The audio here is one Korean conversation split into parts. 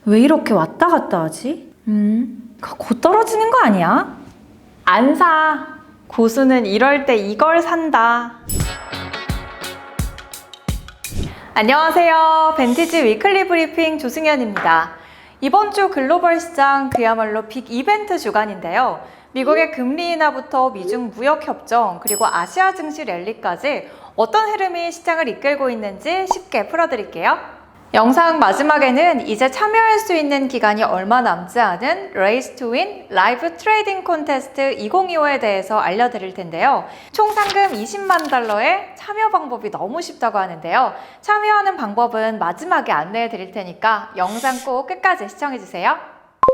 왜 이렇게 왔다 갔다 하지? 곧 떨어지는 거 아니야? 안 사. 고수는 이럴 때 이걸 산다. 안녕하세요. 벤티지 위클리 브리핑 조승연입니다. 이번 주 글로벌 시장 그야말로 빅 이벤트 주간인데요. 미국의 금리 인하부터 미중 무역 협정 그리고 아시아 증시 랠리까지 어떤 흐름이 시장을 이끌고 있는지 쉽게 풀어드릴게요. 영상 마지막에는 이제 참여할 수 있는 기간이 얼마 남지 않은 Race to Win 라이브 트레이딩 콘테스트 2025에 대해서 알려드릴 텐데요. 총 상금 20만 달러의 참여 방법이 너무 쉽다고 하는데요. 참여하는 방법은 마지막에 안내해 드릴 테니까 영상 꼭 끝까지 시청해주세요.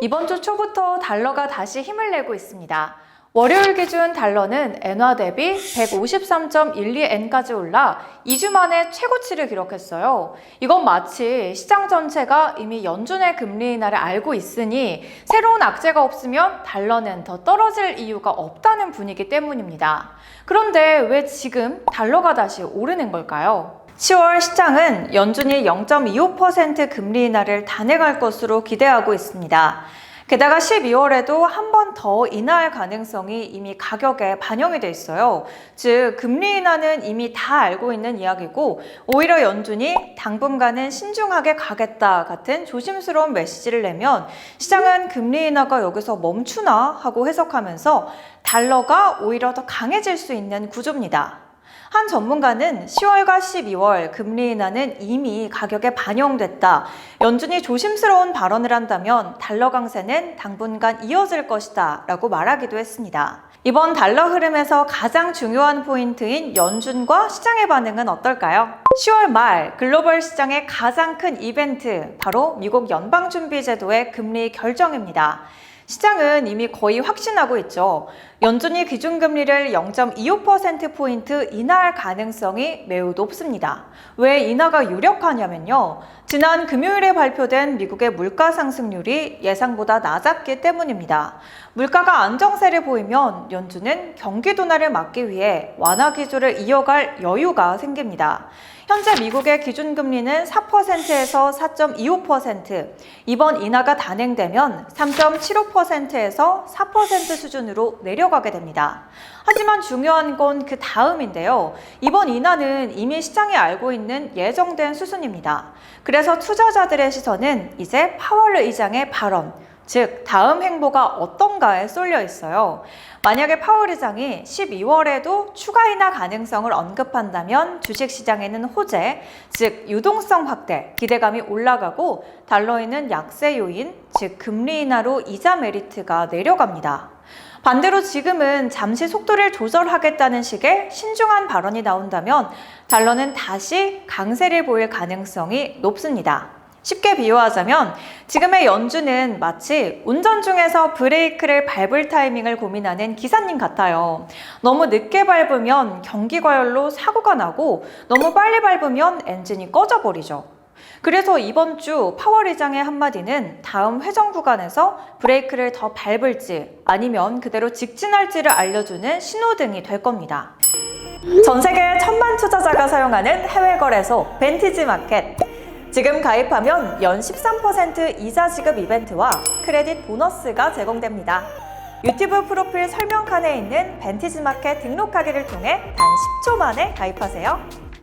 이번 주 초부터 달러가 다시 힘을 내고 있습니다. 월요일 기준 달러는 엔화 대비 153.12엔까지 올라 2주 만에 최고치를 기록했어요. 이건 마치 시장 전체가 이미 연준의 금리 인하를 알고 있으니 새로운 악재가 없으면 달러는 더 떨어질 이유가 없다는 분위기 때문입니다. 그런데 왜 지금 달러가 다시 오르는 걸까요? 10월 시장은 연준이 0.25% 금리 인하를 단행할 것으로 기대하고 있습니다. 게다가 12월에도 한 번 더 인하할 가능성이 이미 가격에 반영이 돼 있어요. 즉 금리 인하는 이미 다 알고 있는 이야기고 오히려 연준이 당분간은 신중하게 가겠다 같은 조심스러운 메시지를 내면 시장은 금리 인하가 여기서 멈추나 하고 해석하면서 달러가 오히려 더 강해질 수 있는 구조입니다. 한 전문가는 10월과 12월 금리 인하는 이미 가격에 반영됐다. 연준이 조심스러운 발언을 한다면 달러 강세는 당분간 이어질 것이다 라고 말하기도 했습니다. 이번 달러 흐름에서 가장 중요한 포인트인 연준과 시장의 반응은 어떨까요? 10월 말 글로벌 시장의 가장 큰 이벤트, 바로 미국 연방준비제도의 금리 결정입니다. 시장은 이미 거의 확신하고 있죠. 연준이 기준금리를 0.25%포인트 인하할 가능성이 매우 높습니다. 왜 인하가 유력하냐면요. 지난 금요일에 발표된 미국의 물가 상승률이 예상보다 낮았기 때문입니다. 물가가 안정세를 보이면 연준은 경기 둔화를 막기 위해 완화 기조를 이어갈 여유가 생깁니다. 현재 미국의 기준금리는 4%에서 4.25%, 이번 인하가 단행되면 3.75%에서 4% 수준으로 내려가게 됩니다. 하지만 중요한 건 그 다음인데요. 이번 인하는 이미 시장이 알고 있는 예정된 수준입니다. 그래서 투자자들의 시선은 이제 파월 의장의 발언, 즉 다음 행보가 어떤가에 쏠려 있어요. 만약에 파월 의장이 12월에도 추가 인하 가능성을 언급한다면 주식시장에는 호재, 즉 유동성 확대, 기대감이 올라가고 달러에는 약세 요인, 즉 금리 인하로 이자 메리트가 내려갑니다. 반대로 지금은 잠시 속도를 조절하겠다는 식의 신중한 발언이 나온다면 달러는 다시 강세를 보일 가능성이 높습니다. 쉽게 비유하자면 지금의 연준은 마치 운전 중에서 브레이크를 밟을 타이밍을 고민하는 기사님 같아요. 너무 늦게 밟으면 경기 과열로 사고가 나고 너무 빨리 밟으면 엔진이 꺼져버리죠. 그래서 이번 주 파월 의장의 한마디는 다음 회전 구간에서 브레이크를 더 밟을지 아니면 그대로 직진할지를 알려주는 신호등이 될 겁니다. 전 세계 1000만 투자자가 사용하는 해외 거래소 벤티지 마켓. 지금 가입하면 연 13% 이자 지급 이벤트와 크레딧 보너스가 제공됩니다. 유튜브 프로필 설명칸에 있는 벤티지 마켓 등록하기를 통해 단 10초 만에 가입하세요.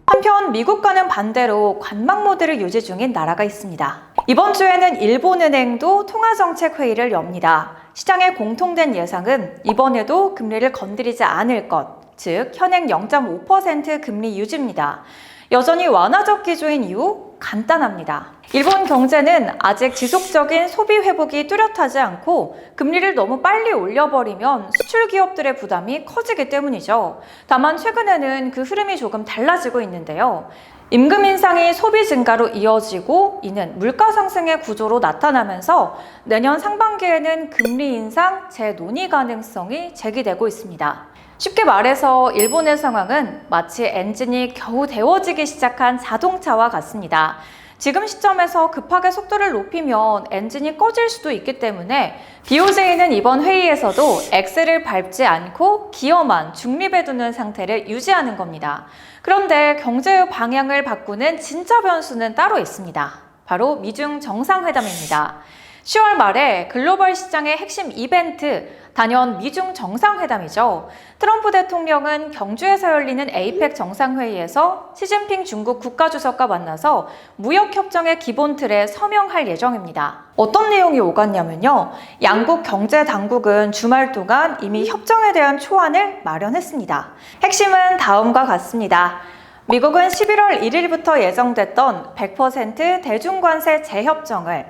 한편 미국과는 반대로 관망 모드를 유지 중인 나라가 있습니다. 이번 주에는 일본은행도 통화정책회의를 엽니다. 시장의 공통된 예상은 이번에도 금리를 건드리지 않을 것, 즉 현행 0.5% 금리 유지입니다. 여전히 완화적 기조인 이유 간단합니다. 일본 경제는 아직 지속적인 소비 회복이 뚜렷하지 않고 금리를 너무 빨리 올려버리면 수출 기업들의 부담이 커지기 때문이죠. 다만 최근에는 그 흐름이 조금 달라지고 있는데요. 임금 인상이 소비 증가로 이어지고 이는 물가 상승의 구조로 나타나면서 내년 상반기에는 금리 인상 재논의 가능성이 제기되고 있습니다. 쉽게 말해서 일본의 상황은 마치 엔진이 겨우 데워지기 시작한 자동차와 같습니다. 지금 시점에서 급하게 속도를 높이면 엔진이 꺼질 수도 있기 때문에 BOJ는 이번 회의에서도 엑셀을 밟지 않고 기어만 중립에 두는 상태를 유지하는 겁니다. 그런데 경제의 방향을 바꾸는 진짜 변수는 따로 있습니다. 바로 미중 정상회담입니다. 10월 말에 글로벌 시장의 핵심 이벤트, 단연 미중 정상회담이죠. 트럼프 대통령은 경주에서 열리는 에이펙 정상회의에서 시진핑 중국 국가주석과 만나서 무역협정의 기본 틀에 서명할 예정입니다. 어떤 내용이 오갔냐면요. 양국 경제당국은 주말 동안 이미 협정에 대한 초안을 마련했습니다. 핵심은 다음과 같습니다. 미국은 11월 1일부터 예정됐던 100% 대중관세 재협정을,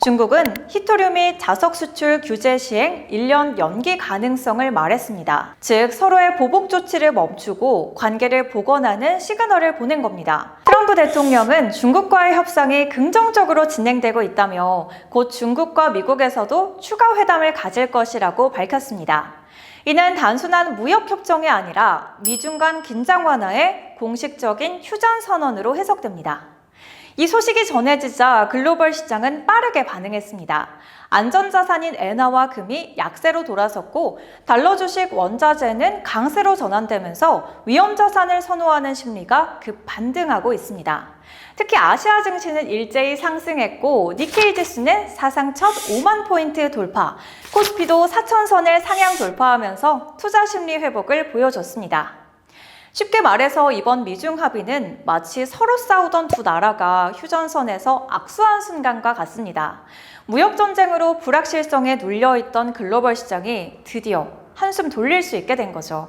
중국은 히토류 및 자석 수출 규제 시행 1년 연기 가능성을 말했습니다. 즉 서로의 보복 조치를 멈추고 관계를 복원하는 시그널을 보낸 겁니다. 트럼프 대통령은 중국과의 협상이 긍정적으로 진행되고 있다며 곧 중국과 미국에서도 추가 회담을 가질 것이라고 밝혔습니다. 이는 단순한 무역협정이 아니라 미중 간 긴장 완화의 공식적인 휴전선언으로 해석됩니다. 이 소식이 전해지자 글로벌 시장은 빠르게 반응했습니다. 안전자산인 엔화와 금이 약세로 돌아섰고 달러 주식 원자재는 강세로 전환되면서 위험자산을 선호하는 심리가 급 반등하고 있습니다. 특히 아시아 증시는 일제히 상승했고 니케이 지수는 사상 첫 5만 포인트 돌파, 코스피도 4천선을 상향 돌파하면서 투자 심리 회복을 보여줬습니다. 쉽게 말해서 이번 미중 합의는 마치 서로 싸우던 두 나라가 휴전선에서 악수한 순간과 같습니다. 무역전쟁으로 불확실성에 눌려있던 글로벌 시장이 드디어 한숨 돌릴 수 있게 된 거죠.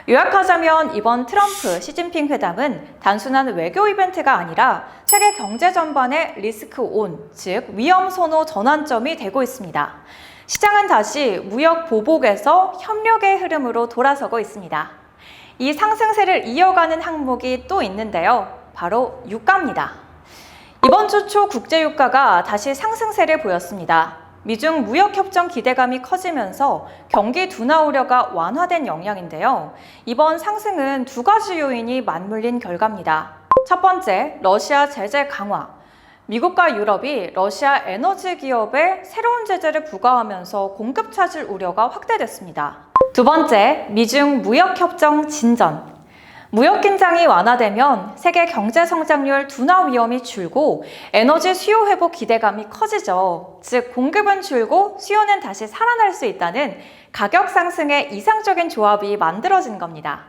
요약하자면 이번 트럼프, 시진핑 회담은 단순한 외교 이벤트가 아니라 세계 경제 전반의 리스크 온, 즉 위험 선호 전환점이 되고 있습니다. 시장은 다시 무역 보복에서 협력의 흐름으로 돌아서고 있습니다. 이 상승세를 이어가는 항목이 또 있는데요. 바로 유가입니다. 이번 주 초 국제유가가 다시 상승세를 보였습니다. 미중 무역협정 기대감이 커지면서 경기 둔화 우려가 완화된 영향인데요. 이번 상승은 두 가지 요인이 맞물린 결과입니다. 첫 번째, 러시아 제재 강화. 미국과 유럽이 러시아 에너지 기업에 새로운 제재를 부과하면서 공급 차질 우려가 확대됐습니다. 두 번째, 미중 무역협정 진전. 무역 긴장이 완화되면 세계 경제 성장률 둔화 위험이 줄고 에너지 수요 회복 기대감이 커지죠. 즉 공급은 줄고 수요는 다시 살아날 수 있다는 가격 상승의 이상적인 조합이 만들어진 겁니다.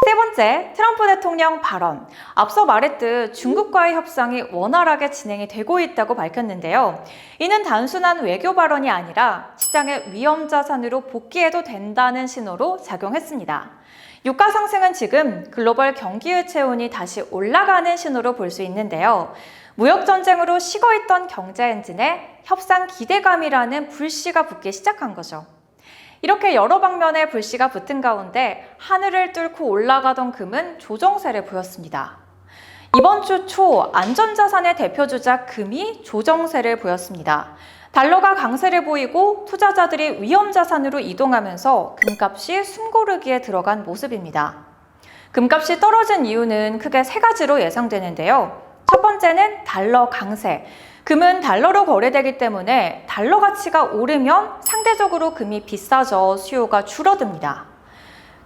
세 번째, 트럼프 대통령 발언. 앞서 말했듯 중국과의 협상이 원활하게 진행이 되고 있다고 밝혔는데요. 이는 단순한 외교 발언이 아니라 시장의 위험자산으로 복귀해도 된다는 신호로 작용했습니다. 유가 상승은 지금 글로벌 경기의 체온이 다시 올라가는 신호로 볼 수 있는데요. 무역전쟁으로 식어있던 경제 엔진에 협상 기대감이라는 불씨가 붙기 시작한 거죠. 이렇게 여러 방면에 불씨가 붙은 가운데 하늘을 뚫고 올라가던 금은 조정세를 보였습니다. 이번 주 초 안전자산의 대표주자 금이 조정세를 보였습니다. 달러가 강세를 보이고 투자자들이 위험자산으로 이동하면서 금값이 숨고르기에 들어간 모습입니다. 금값이 떨어진 이유는 크게 세 가지로 예상되는데요. 첫 번째는 달러 강세. 금은 달러로 거래되기 때문에 달러 가치가 오르면 상대적으로 금이 비싸져 수요가 줄어듭니다.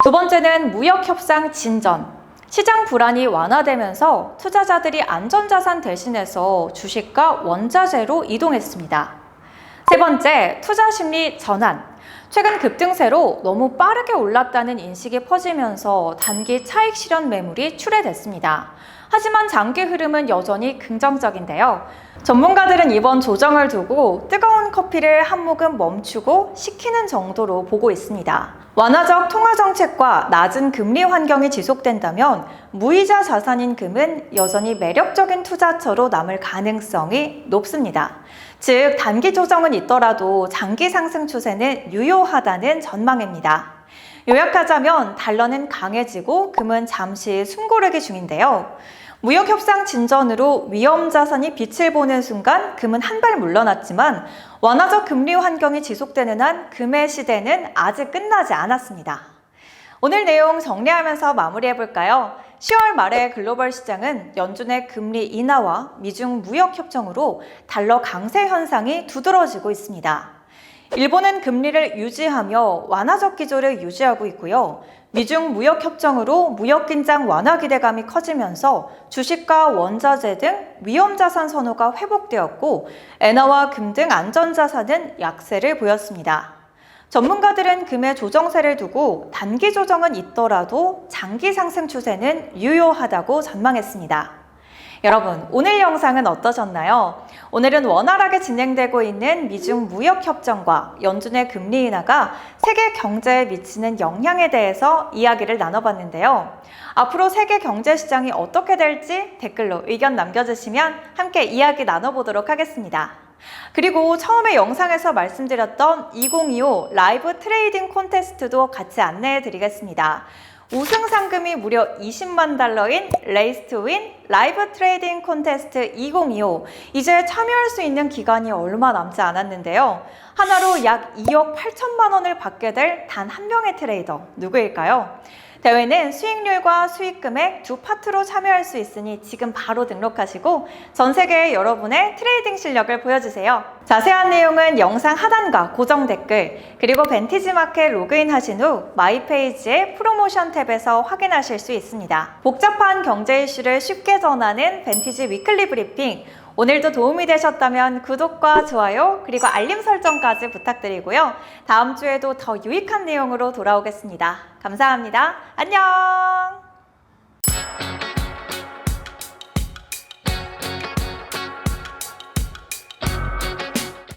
두 번째는 무역협상 진전. 시장 불안이 완화되면서 투자자들이 안전자산 대신해서 주식과 원자재로 이동했습니다. 세 번째, 투자 심리 전환. 최근 급등세로 너무 빠르게 올랐다는 인식이 퍼지면서 단기 차익 실현 매물이 출회됐습니다. 하지만 장기 흐름은 여전히 긍정적인데요. 전문가들은 이번 조정을 두고 뜨거운 커피를 한 모금 멈추고 식히는 정도로 보고 있습니다. 완화적 통화 정책과 낮은 금리 환경이 지속된다면 무이자 자산인 금은 여전히 매력적인 투자처로 남을 가능성이 높습니다. 즉, 단기 조정은 있더라도 장기 상승 추세는 유효하다는 전망입니다. 요약하자면 달러는 강해지고 금은 잠시 숨고르기 중인데요. 무역협상 진전으로 위험자산이 빛을 보는 순간 금은 한 발 물러났지만 완화적 금리 환경이 지속되는 한 금의 시대는 아직 끝나지 않았습니다. 오늘 내용 정리하면서 마무리해볼까요? 10월 말에 글로벌 시장은 연준의 금리 인하와 미중 무역협정으로 달러 강세 현상이 두드러지고 있습니다. 일본은 금리를 유지하며 완화적 기조를 유지하고 있고요. 미중 무역 협정으로 무역 긴장 완화 기대감이 커지면서 주식과 원자재 등 위험 자산 선호가 회복되었고, 엔화와 금 등 안전 자산은 약세를 보였습니다. 전문가들은 금의 조정세를 두고 단기 조정은 있더라도 장기 상승 추세는 유효하다고 전망했습니다. 여러분, 오늘 영상은 어떠셨나요? 오늘은 원활하게 진행되고 있는 미중 무역 협정과 연준의 금리 인하가 세계 경제에 미치는 영향에 대해서 이야기를 나눠봤는데요. 앞으로 세계 경제 시장이 어떻게 될지 댓글로 의견 남겨주시면 함께 이야기 나눠보도록 하겠습니다. 그리고 처음에 영상에서 말씀드렸던 2025 라이브 트레이딩 콘테스트도 같이 안내해 드리겠습니다. 우승 상금이 무려 20만 달러인 레이스 투 윈 라이브 트레이딩 콘테스트 2025. 이제 참여할 수 있는 기간이 얼마 남지 않았는데요. 하나로 약 2억 8천만 원을 받게 될 단 한 명의 트레이더, 누구일까요? 대회는 수익률과 수익금액 두 파트로 참여할 수 있으니 지금 바로 등록하시고 전 세계의 여러분의 트레이딩 실력을 보여주세요. 자세한 내용은 영상 하단과 고정 댓글, 그리고 벤티지마켓 로그인 하신 후 마이 페이지의 프로모션 탭에서 확인하실 수 있습니다. 복잡한 경제 이슈를 쉽게 전하는 벤티지 위클리 브리핑, 오늘도 도움이 되셨다면 구독과 좋아요, 그리고 알림 설정까지 부탁드리고요. 다음 주에도 더 유익한 내용으로 돌아오겠습니다. 감사합니다. 안녕!